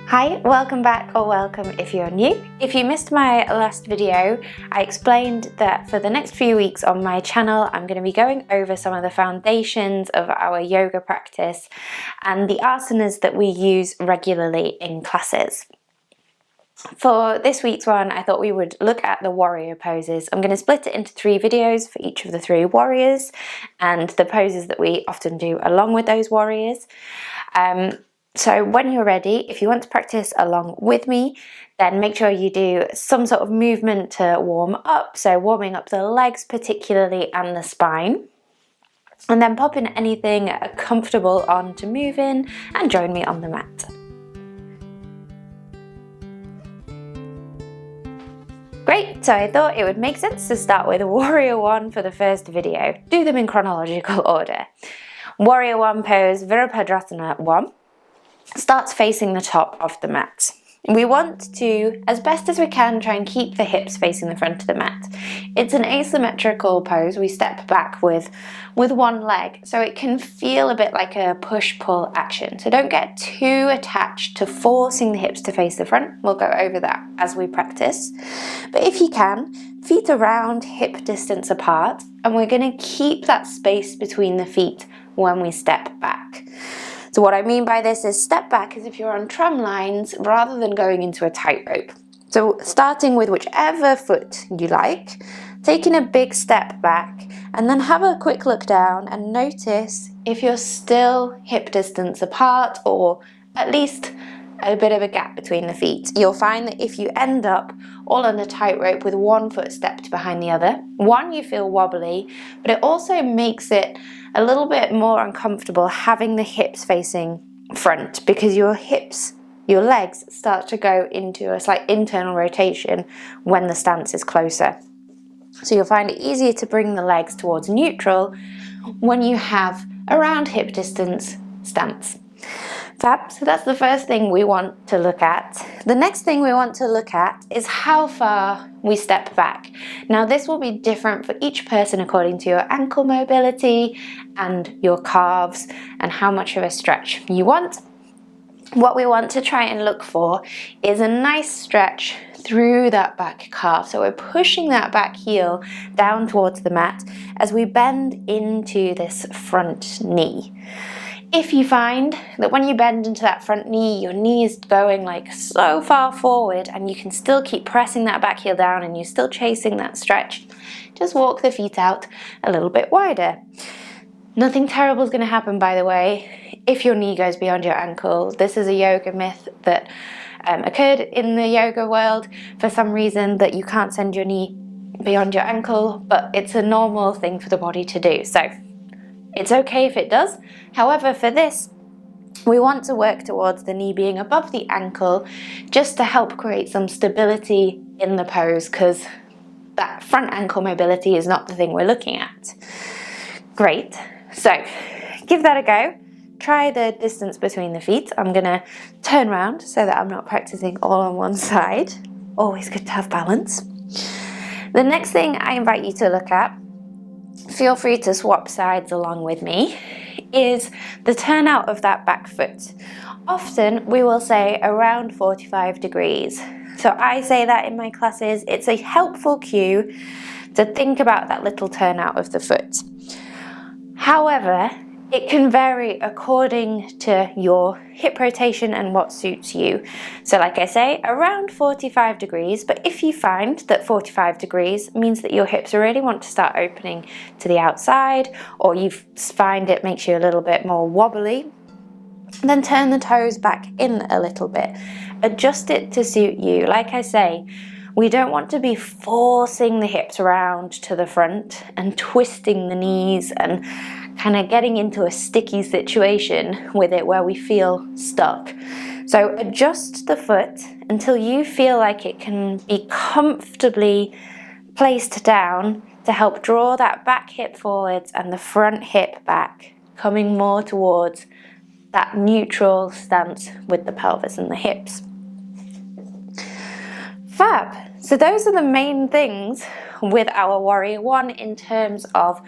Hi, welcome back, or welcome if you're new. If you missed my last video, I explained that for the next few weeks on my channel, I'm going to be going over some of the foundations of our yoga practice and the asanas that we use regularly in classes. For this week's one, I thought we would look at the warrior poses. I'm going to split it into 3 videos for each of the 3 warriors and the poses that we often do along with those warriors. So when you're ready, if you want to practice along with me, then make sure you do some sort of movement to warm up. So warming up the legs particularly and the spine. And then pop in anything comfortable on to move in and join me on the mat. Great, so I thought it would make sense to start with Warrior 1 for the first video. Do them in chronological order. Warrior 1 pose, Virabhadrasana 1. Starts facing the top of the mat. We want to, as best as we can, try and keep the hips facing the front of the mat. It's an asymmetrical pose. We step back with one leg, so it can feel a bit like a push-pull action. So don't get too attached to forcing the hips to face the front. We'll go over that as we practice. But if you can, feet around, hip distance apart, and we're going to keep that space between the feet when we step back. So what I mean by this is step back as if you're on tram lines rather than going into a tightrope. So starting with whichever foot you like, taking a big step back, and then have a quick look down and notice if you're still hip distance apart or at least a bit of a gap between the feet. You'll find that if you end up all on a tightrope with one foot stepped behind the other, one, you feel wobbly, but it also makes it a little bit more uncomfortable having the hips facing front because your hips, your legs start to go into a slight internal rotation when the stance is closer. So you'll find it easier to bring the legs towards neutral when you have around hip distance stance. Fab, so that's the first thing we want to look at. The next thing we want to look at is how far we step back. Now this will be different for each person according to your ankle mobility and your calves and how much of a stretch you want. What we want to try and look for is a nice stretch through that back calf. So we're pushing that back heel down towards the mat as we bend into this front knee. If you find that when you bend into that front knee, your knee is going like so far forward and you can still keep pressing that back heel down and you're still chasing that stretch, just walk the feet out a little bit wider. Nothing terrible is going to happen, by the way, if your knee goes beyond your ankle. This is a yoga myth that occurred in the yoga world for some reason, that you can't send your knee beyond your ankle, but it's a normal thing for the body to do. So it's okay if it does. However, for this, we want to work towards the knee being above the ankle just to help create some stability in the pose, because that front ankle mobility is not the thing we're looking at. Great. So give that a go. Try the distance between the feet. I'm going to turn around so that I'm not practicing all on one side. Always good to have balance. The next thing I invite you to look at, feel free to swap sides along with me, is the turnout of that back foot. Often we will say around 45 degrees. So I say that in my classes. It's a helpful cue to think about that little turnout of the foot. However, it can vary according to your hip rotation and what suits you. So like I say, around 45 degrees, but if you find that 45 degrees means that your hips really want to start opening to the outside, or you find it makes you a little bit more wobbly, then turn the toes back in a little bit. Adjust it to suit you. Like I say, we don't want to be forcing the hips around to the front and twisting the knees and kind of getting into a sticky situation with it where we feel stuck. So adjust the foot until you feel like it can be comfortably placed down to help draw that back hip forwards and the front hip back, coming more towards that neutral stance with the pelvis and the hips. Fab. So those are the main things with our Warrior 1 in terms of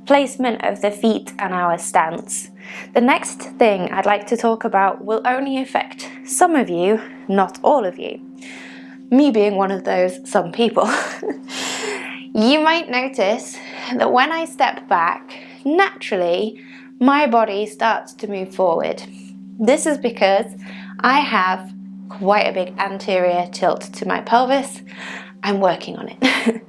placement of the feet and our stance. The next thing I'd like to talk about will only affect some of you, not all of you. Me being one of those some people. You might notice that when I step back, naturally, my body starts to move forward. This is because I have quite a big anterior tilt to my pelvis. I'm working on it.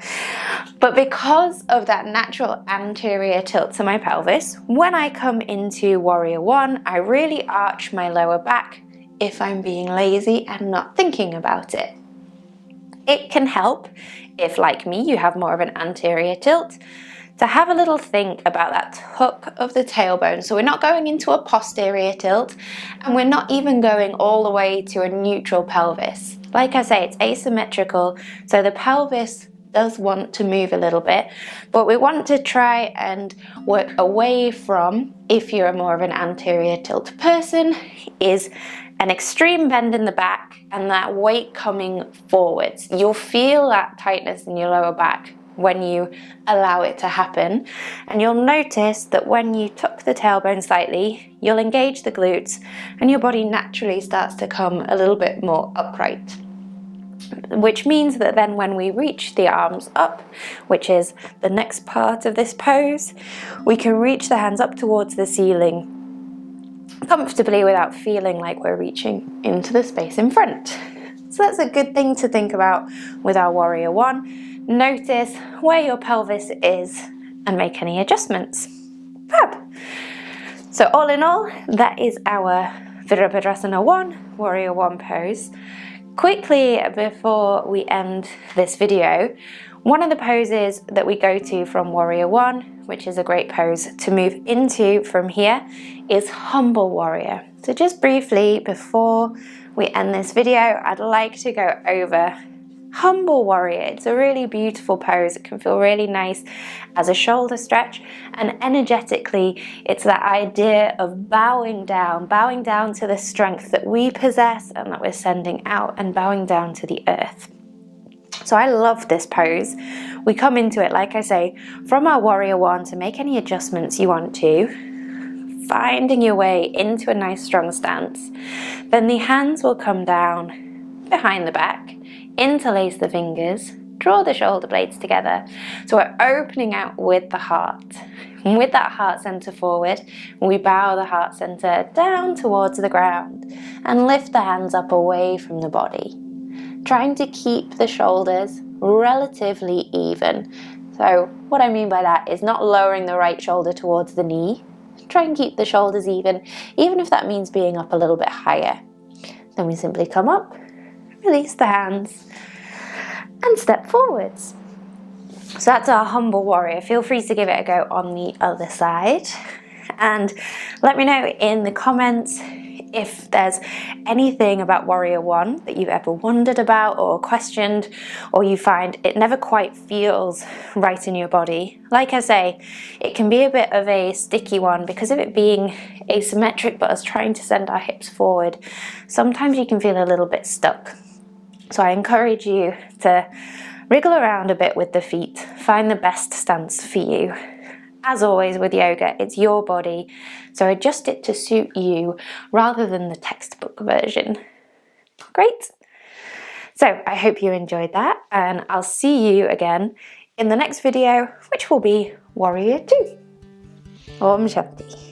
But because of that natural anterior tilt to my pelvis, when I come into Warrior One, I really arch my lower back if I'm being lazy and not thinking about it. It can help if, like me, you have more of an anterior tilt, to have a little think about that tuck of the tailbone. So we're not going into a posterior tilt, and we're not even going all the way to a neutral pelvis. Like I say, it's asymmetrical, so the pelvis does want to move a little bit, but we want to try and work away from, if you're more of an anterior tilt person, is an extreme bend in the back and that weight coming forwards. You'll feel that tightness in your lower back when you allow it to happen, and you'll notice that when you tuck the tailbone slightly, you'll engage the glutes and your body naturally starts to come a little bit more upright. Which means that then when we reach the arms up, which is the next part of this pose, we can reach the hands up towards the ceiling comfortably without feeling like we're reaching into the space in front. So that's a good thing to think about with our Warrior One. Notice where your pelvis is and make any adjustments. Fab! So all in all, that is our Virabhadrasana 1, Warrior One pose. Quickly, before we end this video, one of the poses that we go to from Warrior One, which is a great pose to move into from here, is Humble Warrior. So just briefly, before we end this video, I'd like to go over Humble Warrior. It's a really beautiful pose. It can feel really nice as a shoulder stretch, and energetically it's that idea of bowing down to the strength that we possess and that we're sending out, and bowing down to the earth. So I love this pose. We come into it, like I say, from our Warrior One to make any adjustments you want to, finding your way into a nice strong stance. Then the hands will come down behind the back, interlace the fingers, draw the shoulder blades together. So we're opening out with the heart. And with that heart center forward, we bow the heart center down towards the ground and lift the hands up away from the body. Trying to keep the shoulders relatively even. So what I mean by that is not lowering the right shoulder towards the knee. Try and keep the shoulders even if that means being up a little bit higher. Then we simply come up, release the hands, and step forwards. So that's our Humble Warrior. Feel free to give it a go on the other side. And let me know in the comments if there's anything about Warrior One that you've ever wondered about or questioned, or you find it never quite feels right in your body. Like I say, it can be a bit of a sticky one because of it being asymmetric but us trying to send our hips forward. Sometimes you can feel a little bit stuck. So I encourage you to wriggle around a bit with the feet, find the best stance for you. As always with yoga, it's your body, so adjust it to suit you rather than the textbook version. Great! So I hope you enjoyed that, and I'll see you again in the next video, which will be Warrior 2. Om Shanti.